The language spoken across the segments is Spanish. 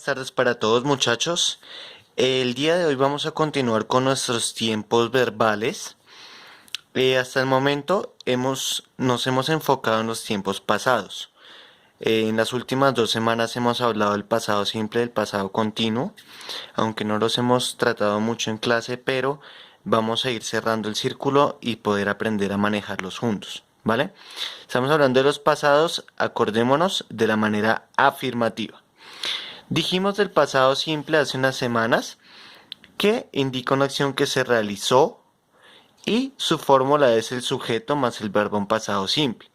Buenas tardes para todos, muchachos. El día de hoy vamos a continuar con nuestros tiempos verbales. Hasta el momento nos hemos enfocado en los tiempos pasados. En las últimas 2 semanas hemos hablado del pasado simple y del pasado continuo, aunque no los hemos tratado mucho en clase, pero vamos a ir cerrando el círculo y poder aprender a manejarlos juntos, ¿vale? Estamos hablando de los pasados, acordémonos de la manera afirmativa. Dijimos del pasado simple hace unas semanas que indica una acción que se realizó y su fórmula es el sujeto más el verbo en pasado simple.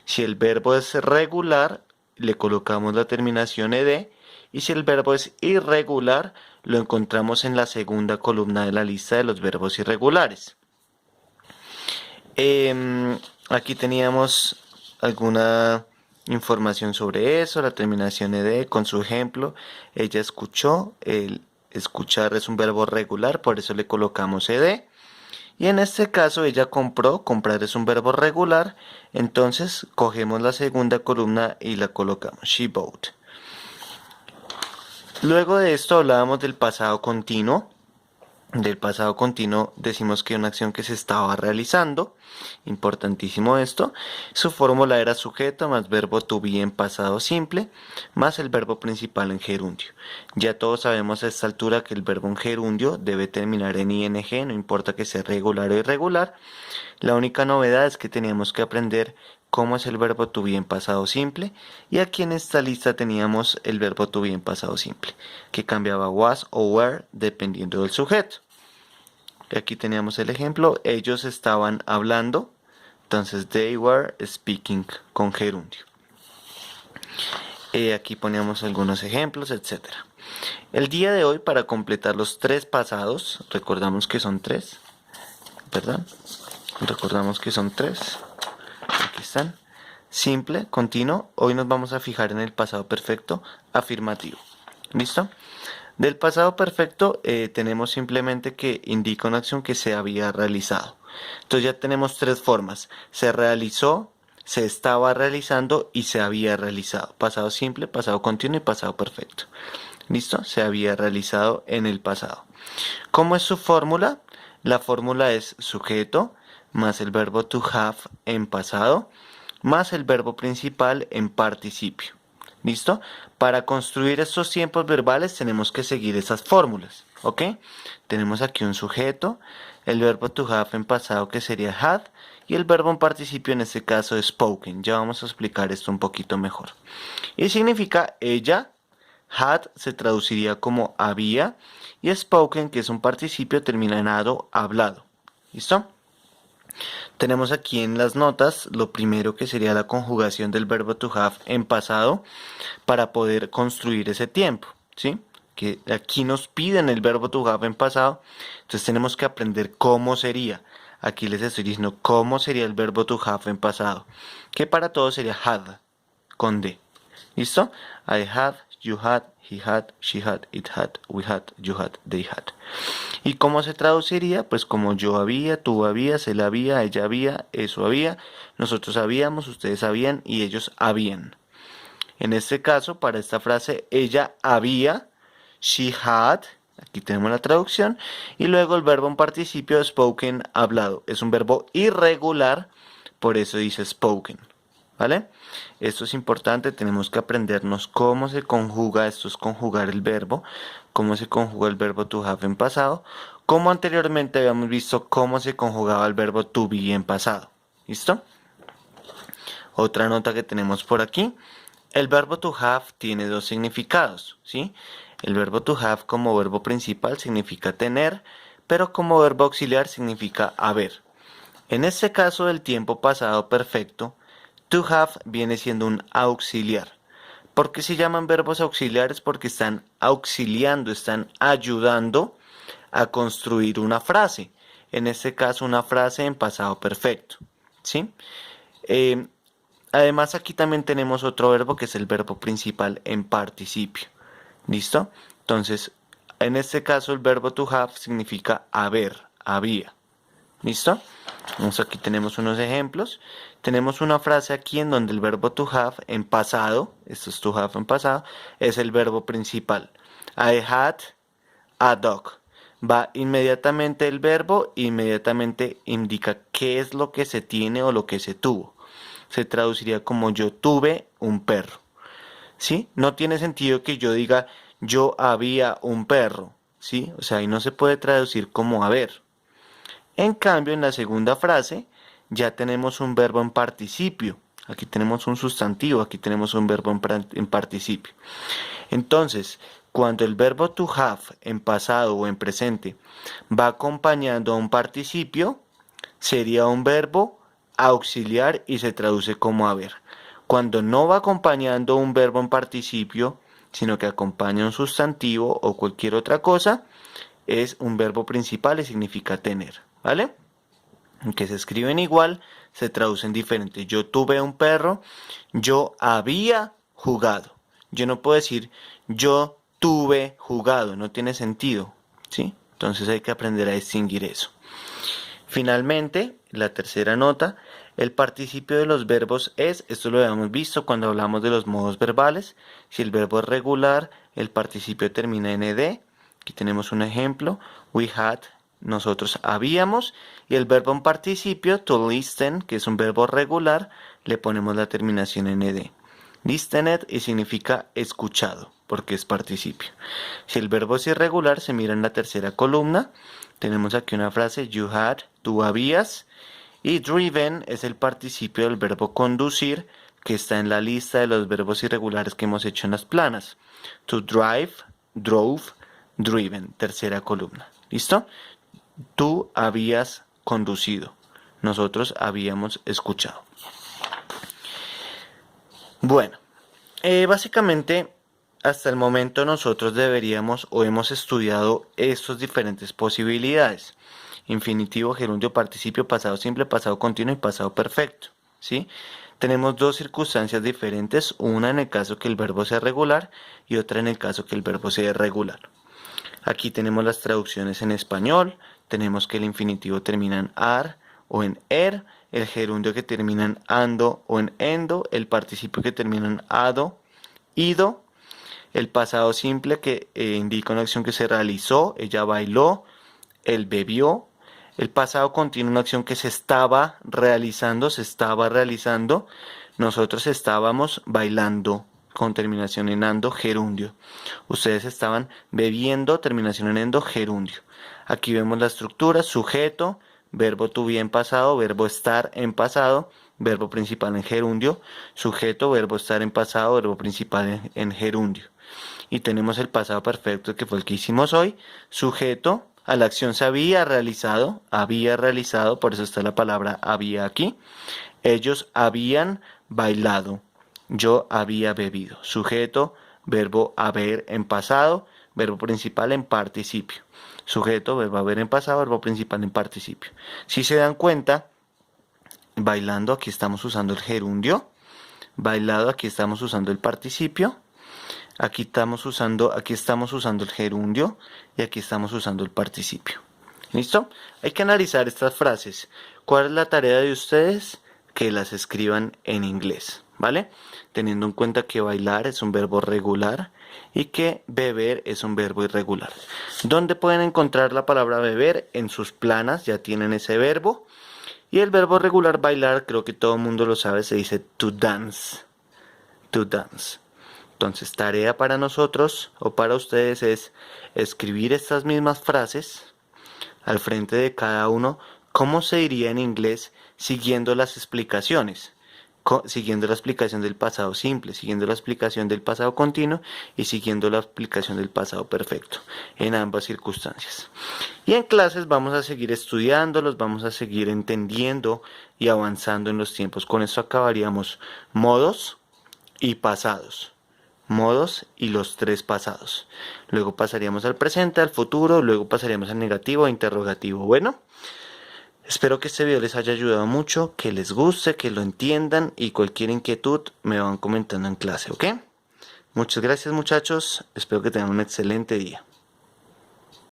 Si el verbo es regular, le colocamos la terminación ed, y si el verbo es irregular, lo encontramos en la segunda columna de la lista de los verbos irregulares. Aquí teníamos alguna información sobre eso, la terminación ed con su ejemplo. Ella escuchó, el escuchar es un verbo regular, por eso le colocamos ed. Y en este caso ella compró, comprar es un verbo regular, entonces cogemos la segunda columna y la colocamos, she bought. Luego de esto hablábamos del pasado continuo. Del pasado continuo decimos que una acción que se estaba realizando, importantísimo esto, su fórmula era sujeto más verbo to be en pasado simple, más el verbo principal en gerundio. Ya todos sabemos a esta altura que el verbo en gerundio debe terminar en ing, no importa que sea regular o irregular. La única novedad es que teníamos que aprender cómo es el verbo to be en pasado simple, y aquí en esta lista teníamos el verbo to be en pasado simple, que cambiaba was o were dependiendo del sujeto. Aquí teníamos el ejemplo, ellos estaban hablando, entonces they were speaking con gerundio. Aquí poníamos algunos ejemplos, etc. El día de hoy, para completar los 3 pasados, recordamos que son 3, ¿verdad? Recordamos que son 3, aquí están. Simple, continuo, hoy nos vamos a fijar en el pasado perfecto afirmativo. ¿Listo? Del pasado perfecto tenemos simplemente que indica una acción que se había realizado. Entonces ya tenemos 3 formas. Se realizó, se estaba realizando y se había realizado. Pasado simple, pasado continuo y pasado perfecto. ¿Listo? Se había realizado en el pasado. ¿Cómo es su fórmula? La fórmula es sujeto más el verbo to have en pasado más el verbo principal en participio. ¿Listo? Para construir estos tiempos verbales tenemos que seguir esas fórmulas. ¿Ok? Tenemos aquí un sujeto, el verbo to have en pasado que sería had y el verbo en participio en este caso es spoken. Ya vamos a explicar esto un poquito mejor. Y significa ella, had se traduciría como había y spoken, que es un participio, termina en ado, hablado. ¿Listo? Tenemos aquí en las notas lo primero que sería la conjugación del verbo to have en pasado para poder construir ese tiempo, ¿sí? Que aquí nos piden el verbo to have en pasado, entonces tenemos que aprender cómo sería. Aquí les estoy diciendo cómo sería el verbo to have en pasado, que para todos sería had, con D. ¿Listo? I had, you had, he had, she had, it had, we had, you had, they had. ¿Y cómo se traduciría? Pues como yo había, tú habías, él había, ella había, eso había, nosotros habíamos, ustedes habían y ellos habían. En este caso, para esta frase, ella había, she had, aquí tenemos la traducción, y luego el verbo en participio spoken, hablado. Es un verbo irregular, por eso dice spoken. ¿Vale? Esto es importante, tenemos que aprendernos cómo se conjuga, esto es conjugar el verbo, cómo se conjuga el verbo to have en pasado, como anteriormente habíamos visto cómo se conjugaba el verbo to be en pasado. ¿Listo? Otra nota que tenemos por aquí, el verbo to have tiene 2 significados, ¿sí? El verbo to have como verbo principal significa tener, pero como verbo auxiliar significa haber. En este caso del tiempo pasado perfecto, to have viene siendo un auxiliar. ¿Por qué se llaman verbos auxiliares? Porque están auxiliando, están ayudando a construir una frase. En este caso, una frase en pasado perfecto. ¿Sí? Además, aquí también tenemos otro verbo que es el verbo principal en participio. ¿Listo? Entonces, en este caso, el verbo to have significa haber, había. ¿Listo? Entonces aquí tenemos unos ejemplos. tenemos una frase aquí en donde el verbo to have en pasado, esto es to have en pasado, es el verbo principal. I had a dog. Va inmediatamente el verbo, inmediatamente indica qué es lo que se tiene o lo que se tuvo. Se traduciría como yo tuve un perro. ¿Sí? No tiene sentido que yo diga yo había un perro. ¿Sí? O sea, ahí no se puede traducir como haber. En cambio, en la segunda frase ya tenemos un verbo en participio. Aquí tenemos un sustantivo, aquí tenemos un verbo en participio. Entonces, cuando el verbo to have en pasado o en presente va acompañando a un participio, sería un verbo auxiliar y se traduce como haber. Cuando no va acompañando un verbo en participio, sino que acompaña un sustantivo o cualquier otra cosa, es un verbo principal y significa tener, ¿vale? Que se escriben igual, se traducen diferente. Yo tuve un perro, yo había jugado. Yo no puedo decir yo tuve jugado, no tiene sentido, ¿sí? Entonces hay que aprender a distinguir eso. Finalmente, la tercera nota, el participio de los verbos es, esto lo habíamos visto cuando hablamos de los modos verbales. Si el verbo es regular, el participio termina en ed. Aquí tenemos un ejemplo, we had, nosotros habíamos, y el verbo en participio, to listen, que es un verbo regular, le ponemos la terminación en ed. Listened y significa escuchado, porque es participio. Si el verbo es irregular, se mira en la tercera columna. Tenemos aquí una frase, you had, tú habías, y driven es el participio del verbo conducir, que está en la lista de los verbos irregulares que hemos hecho en las planas. To drive, drove, driven, tercera columna. ¿Listo? Tú habías conducido. Nosotros habíamos escuchado. Bueno, básicamente hasta el momento nosotros deberíamos o hemos estudiado estas diferentes posibilidades. Infinitivo, gerundio, participio, pasado simple, pasado continuo y pasado perfecto. ¿Sí? Tenemos dos circunstancias diferentes, una en el caso que el verbo sea regular y otra en el caso que el verbo sea irregular. Aquí tenemos las traducciones en español, tenemos que el infinitivo termina en ar o en er, el gerundio que termina en ando o en endo, el participio que termina en ado, ido, el pasado simple que indica una acción que se realizó, ella bailó, él bebió, el pasado continuo, una acción que se estaba realizando, nosotros estábamos bailando, con terminación en ando, gerundio. Ustedes estaban bebiendo, terminación en endo, gerundio. Aquí vemos la estructura, sujeto, verbo to be en pasado, verbo estar en pasado, verbo principal en gerundio, sujeto, verbo estar en pasado, verbo principal en gerundio. Y tenemos el pasado perfecto que fue el que hicimos hoy, sujeto, a la acción se había realizado, por eso está la palabra había aquí. Ellos habían bailado, yo había bebido. Sujeto, verbo haber en pasado, verbo principal en participio. Sujeto, verbo haber en pasado, verbo principal en participio. Si se dan cuenta, bailando aquí estamos usando el gerundio, bailado aquí estamos usando el participio, aquí estamos usando el gerundio y aquí estamos usando el participio. ¿Listo? Hay que analizar estas frases. ¿Cuál es la tarea de ustedes? Que las escriban en inglés, ¿vale? Teniendo en cuenta que bailar es un verbo regular y que beber es un verbo irregular. ¿Dónde pueden encontrar la palabra beber? En sus planas ya tienen ese verbo. Y el verbo regular bailar, creo que todo el mundo lo sabe, se dice to dance. To dance. Entonces, tarea para nosotros o para ustedes es escribir estas mismas frases al frente de cada uno, cómo se diría en inglés siguiendo las explicaciones, siguiendo la explicación del pasado simple, siguiendo la explicación del pasado continuo y siguiendo la explicación del pasado perfecto en ambas circunstancias. Y en clases vamos a seguir estudiándolos, vamos a seguir entendiendo y avanzando en los tiempos. Con esto acabaríamos modos y pasados. Modos y los tres pasados. Luego pasaríamos al presente, al futuro, luego pasaríamos al negativo e interrogativo. Bueno, espero que este video les haya ayudado mucho, que les guste, que lo entiendan y cualquier inquietud me van comentando en clase, ¿ok? Muchas gracias muchachos, espero que tengan un excelente día.